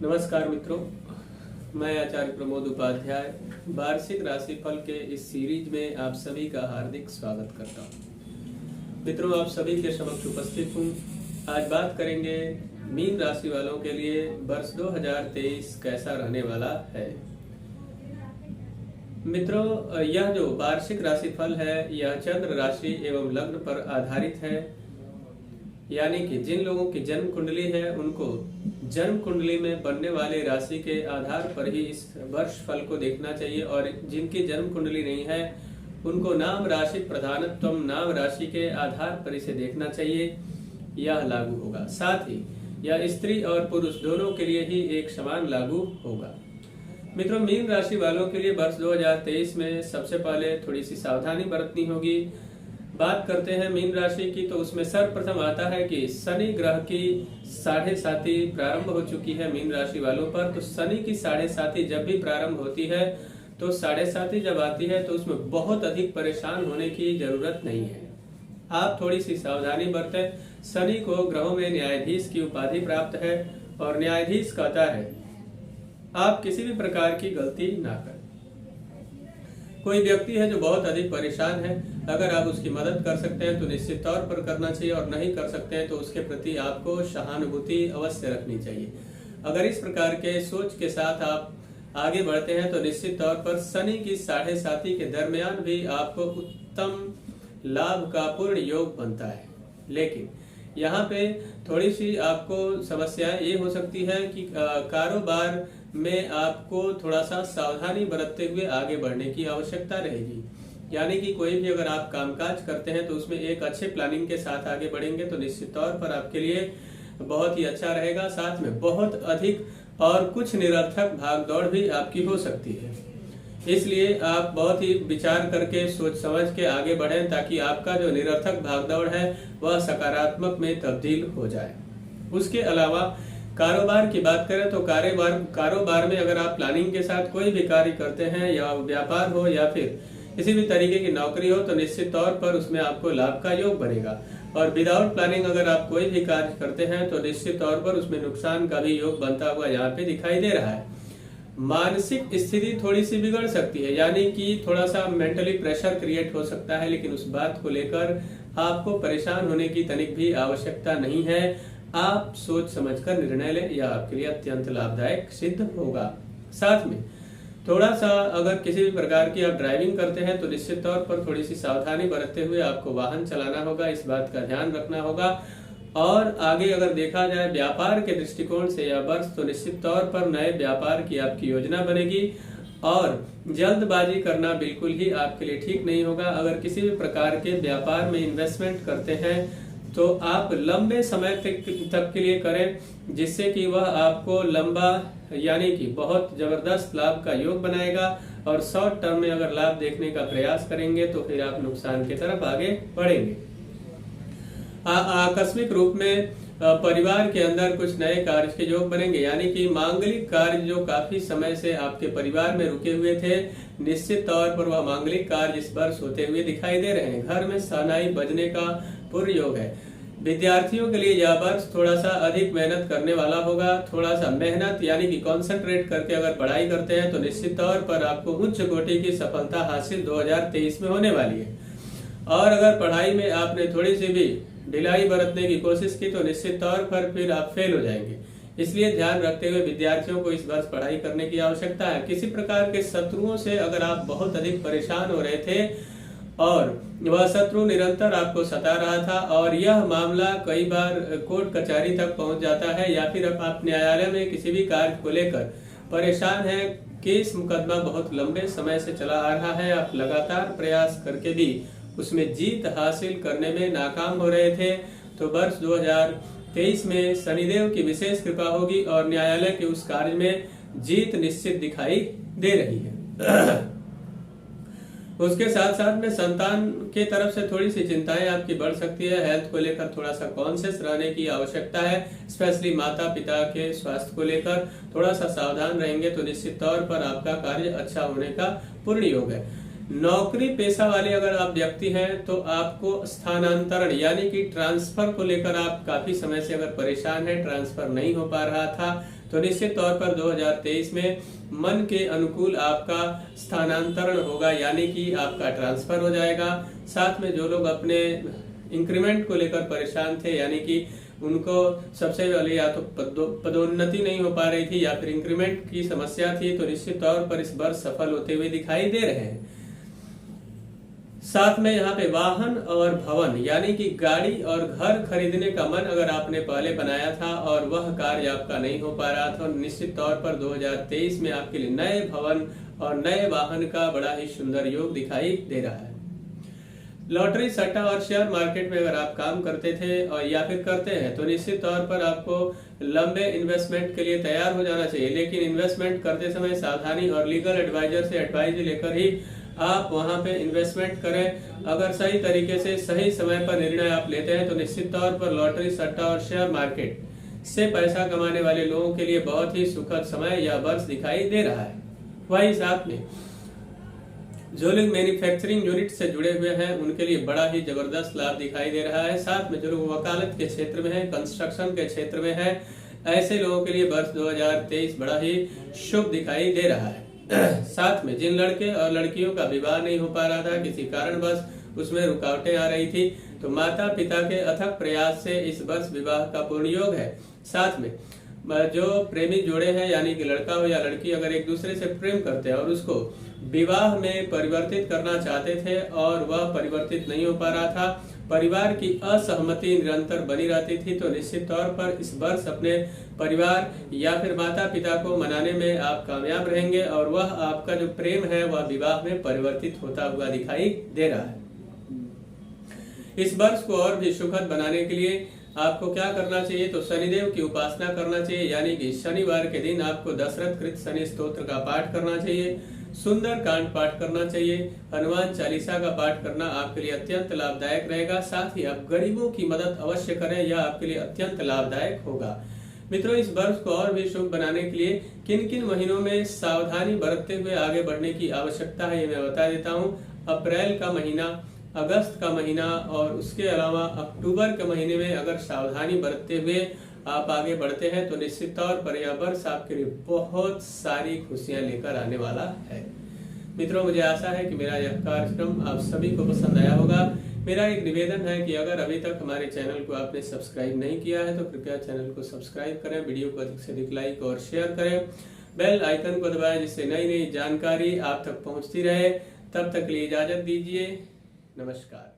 नमस्कार मित्रों, मैं आचार्य प्रमोद उपाध्याय वार्षिक राशिफल के इस सीरीज में आप सभी का हार्दिक स्वागत करता हूं। मित्रों, आप सभी के समक्ष उपस्थित हूं। आज बात करेंगे मीन राशि वालों के लिए वर्ष 2023 कैसा रहने वाला है। मित्रों, यह जो वार्षिक राशिफल है यह चंद्र राशि एवं लग्न पर आधारित है, यानी कि जिन लोगों की जन्म कुंडली है उनको जन्म कुंडली में बनने वाले राशि के आधार पर ही इस वर्ष फल को देखना चाहिए, और जिनकी जन्म कुंडली नहीं है उनको नाम राशि प्रधानत्व नाम राशि के आधार पर इसे देखना चाहिए। यह लागू होगा, साथ ही यह स्त्री और पुरुष दोनों के लिए ही एक समान लागू होगा। मित्रों, मीन राशि वालों के लिए वर्ष 2023 में सबसे पहले थोड़ी सी सावधानी बरतनी होगी। बात करते हैं मीन राशि की, तो उसमें सर्वप्रथम आता है कि शनि ग्रह की 7.5 प्रारंभ हो चुकी है मीन राशि वालों पर। तो शनि की 7.5 जब भी प्रारंभ होती है तो 7.5 जब आती है तो उसमें बहुत अधिक परेशान होने की जरूरत नहीं है। आप थोड़ी सी सावधानी बरतें। शनि को ग्रहों में न्यायाधीश की उपाधि प्राप्त है और न्यायाधीश कहता है आप किसी भी प्रकार की गलती ना करें। कोई व्यक्ति है जो बहुत अधिक परेशान है, अगर आप उसकी मदद कर सकते हैं तो निश्चित तौर पर करना चाहिए, और नहीं कर सकते हैं तो उसके प्रति आपको सहानुभूति अवश्य रखनी चाहिए। अगर इस प्रकार के सोच के साथ आप आगे बढ़ते हैं तो निश्चित तौर पर शनि की 7.5 के दरमियान भी आपको उत्तम लाभ का पूर्ण योग बनता है। लेकिन यहाँ पे थोड़ी सी आपको समस्या ये हो सकती है कि कारोबार में आपको थोड़ा सा सावधानी बरतते हुए आगे बढ़ने की आवश्यकता रहेगी। यानी कि कोई भी अगर आप कामकाज करते हैं तो उसमें एक अच्छे प्लानिंग के साथ आगे बढ़ेंगे तो निश्चित तौर पर आपके लिए बहुत ही अच्छा रहेगा। साथ में बहुत अधिक और कुछ निरर्थक भागदौड़ भी आपकी हो सकती है, इसलिए आप बहुत ही विचार करके सोच समझ के आगे बढ़ें ताकि आपका जो निरर्थक भागदौड़ है वह सकारात्मक में तब्दील हो जाए। उसके अलावा कारोबार की बात करें तो कारोबार में अगर आप प्लानिंग के साथ कोई भी कार्य करते हैं, या व्यापार हो या फिर किसी भी तरीके की नौकरी हो, तो निश्चित तौर पर उसमें आपको लाभ का योग बनेगा। और विदाउट प्लानिंग अगर आप कोई भी कार्य करते हैं तो निश्चित तौर पर उसमें नुकसान का भी योग बनता हुआ यहाँ पे दिखाई दे रहा है। मानसिक स्थिति थोड़ी सी बिगड़ सकती है, यानी कि थोड़ा सा मेंटली प्रेशर क्रिएट हो सकता है, लेकिन उस बात को लेकर आपको परेशान होने की तनिक भी आवश्यकता नहीं है। आप सोच समझकर निर्णय लें, यह आपके लिए अत्यंत लाभदायक सिद्ध होगा। साथ में थोड़ा सा अगर किसी भी प्रकार की आप ड्राइविंग करते हैं तो निश्चित तौर पर थोड़ी सी सावधानी बरतते हुए आपको वाहन चलाना होगा, इस बात का ध्यान रखना होगा। और आगे अगर देखा जाए व्यापार के दृष्टिकोण से यह वर्ष, तो निश्चित तौर पर नए व्यापार की आपकी योजना बनेगी, और जल्दबाजी करना बिल्कुल ही आपके लिए ठीक नहीं होगा। अगर किसी भी प्रकार के व्यापार में इन्वेस्टमेंट करते हैं तो आप लंबे समय तक के लिए करें, जिससे कि वह आपको लंबा यानी कि बहुत जबरदस्त लाभ का योग बनाएगा। और शॉर्ट टर्म में अगर लाभ देखने का प्रयास करेंगे तो फिर आप नुकसान की तरफ आगे बढ़ेंगे। आकस्मिक रूप में परिवार के अंदर कुछ नए कार्य के योग बनेंगे, यानी कि मांगलिक कार्य जो काफी समय से आपके परिवार में रुके हुए थे, निश्चित तौर पर वह मांगलिक कार्य इस वर्ष होते हुए दिखाई दे रहे हैं। घर में शहनाई बजने का पूर्ण योग है। विद्यार्थियों के लिए यह वर्ष थोड़ा सा अधिक मेहनत करने वाला होगा। थोड़ा सा मेहनत यानी कि कंसंट्रेट करके अगर पढ़ाई करते हैं तो निश्चित तौर पर आपको उच्च कोटि की सफलता हासिल 2023 में होने वाली है। और अगर पढ़ाई में आपने थोड़ी सी भी ढिलाई बरतने की कोशिश की तो निश्चित तौर पर फिर आप फेल हो जाएंगे। इसलिए ध्यान रखते हुए विद्यार्थियों को इस वर्ष पढ़ाई करने की आवश्यकता है। किसी प्रकार के शत्रुओं से अगर आप बहुत अधिक परेशान हो रहे थे और वह शत्रु निरंतर आपको सता रहा था, और यह मामला कई बार कोर्ट कचहरी तक पहुंच जाता है, या फिर आप न्यायालय में किसी भी कार्य को लेकर परेशान हैं, केस मुकदमा बहुत लंबे समय से चला आ रहा है, आप लगातार प्रयास करके भी उसमें जीत हासिल करने में नाकाम हो रहे थे, तो वर्ष 2023 में शनिदेव की विशेष कृपा होगी और न्यायालय के उस कार्य में जीत निश्चित दिखाई दे रही है। उसके साथ साथ में संतान के तरफ से थोड़ी सी चिंताएं आपकी बढ़ सकती है। हेल्थ को लेकर थोड़ा सा कॉन्शियस रहने की आवश्यकता है, स्पेशली माता पिता के स्वास्थ्य को लेकर थोड़ा सा सावधान रहेंगे तो निश्चित तौर पर आपका कार्य अच्छा होने का पूर्ण योग है। नौकरी पेशा वाले अगर आप व्यक्ति हैं तो आपको स्थानांतरण यानी कि ट्रांसफर को लेकर आप काफी समय से अगर परेशान हैं, ट्रांसफर नहीं हो पा रहा था, तो निश्चित तौर पर 2023 में मन के अनुकूल आपका स्थानांतरण होगा, यानी कि आपका ट्रांसफर हो जाएगा। साथ में जो लोग अपने इंक्रीमेंट को लेकर परेशान थे, यानी कि उनको सबसे पहले या तो पदोन्नति नहीं हो पा रही थी या फिर इंक्रीमेंट की समस्या थी, तो निश्चित तौर पर इस वर्ष सफल होते हुए दिखाई दे रहे हैं। साथ में यहाँ पे वाहन और भवन यानी कि गाड़ी और घर खरीदने का मन अगर आपने पहले बनाया था और वह कार्य आपका नहीं हो पा रहा था, निश्चित तौर पर 2023 में आपके लिए नए भवन और नए वाहन का बड़ा ही सुंदर योग दिखाई दे रहा है। लॉटरी, सट्टा और शेयर मार्केट में अगर आप काम करते थे और या फिर करते हैं, तो निश्चित तौर पर आपको लंबे इन्वेस्टमेंट के लिए तैयार हो जाना चाहिए, लेकिन इन्वेस्टमेंट करते समय सावधानी और लीगल एडवाइजर से एडवाइज लेकर ही आप वहां पे इन्वेस्टमेंट करें। अगर सही तरीके से सही समय पर निर्णय आप लेते हैं तो निश्चित तौर पर लॉटरी, सट्टा और शेयर मार्केट से पैसा कमाने वाले लोगों के लिए बहुत ही सुखद समय या वर्ष दिखाई दे रहा है। वही साथ में जो लोग मैन्युफैक्चरिंग यूनिट से जुड़े हुए हैं उनके लिए बड़ा ही जबरदस्त लाभ दिखाई दे रहा है। साथ में जो लोग वकालत के क्षेत्र में है, कंस्ट्रक्शन के क्षेत्र में है, ऐसे लोगों के लिए वर्ष 2023 बड़ा ही शुभ दिखाई दे रहा है। साथ में जिन लड़के और लड़कियों का विवाह नहीं हो पा रहा था, किसी कारणवश उसमें रुकावटें आ रही थी, तो माता पिता के अथक प्रयास से इस वर्ष विवाह का पूर्ण योग है। साथ में जो प्रेमी जोड़े हैं यानी कि लड़का हो या लड़की अगर एक दूसरे से प्रेम करते हैं और उसको विवाह में परिवर्तित करना चाहते थे और वह परिवर्तित नहीं हो पा रहा था, परिवार की असहमति निरंतर बनी रहती थी, तो निश्चित तौर पर इस वर्ष अपने परिवार या फिर माता पिता को मनाने में आप कामयाब रहेंगे और वह आपका जो प्रेम है वह विवाह में परिवर्तित होता हुआ दिखाई दे रहा है। इस वर्ष को और भी सुखद बनाने के लिए आपको क्या करना चाहिए, तो शनिदेव की उपासना करना चाहिए, यानी कि शनिवार के दिन आपको दशरथ कृत शनि स्तोत्र का पाठ करना चाहिए, सुंदर कांड पाठ करना चाहिए, हनुमान चालीसा का पाठ करना आपके लिए अत्यंत लाभदायक रहेगा। साथ ही आप गरीबों की मदद अवश्य करें, यह आपके लिए अत्यंत लाभदायक होगा। मित्रों, इस वर्ष को और भी शुभ बनाने के लिए किन किन महीनों में सावधानी बरतते हुए आगे बढ़ने की आवश्यकता है, ये मैं बता देता हूँ। अप्रैल का महीना, अगस्त का महीना और उसके अलावा अक्टूबर के महीने में अगर सावधानी बरतते हुए आप आगे बढ़ते हैं तो निश्चित तौर पर यह वर्ष आपके लिए बहुत सारी खुशियां लेकर आने वाला है। मित्रों, मुझे आशा है कि मेरा यह कार्यक्रम आप सभी को पसंद आया होगा। मेरा एक निवेदन है कि अगर अभी तक हमारे चैनल को आपने सब्सक्राइब नहीं किया है तो कृपया चैनल को सब्सक्राइब करें, वीडियो को अधिक से अधिक लाइक और शेयर करें, बेल आइकन को दबाएं जिससे नई नई जानकारी आप तक पहुंचती रहे। तब तक के लिए इजाजत दीजिए। नमस्कार।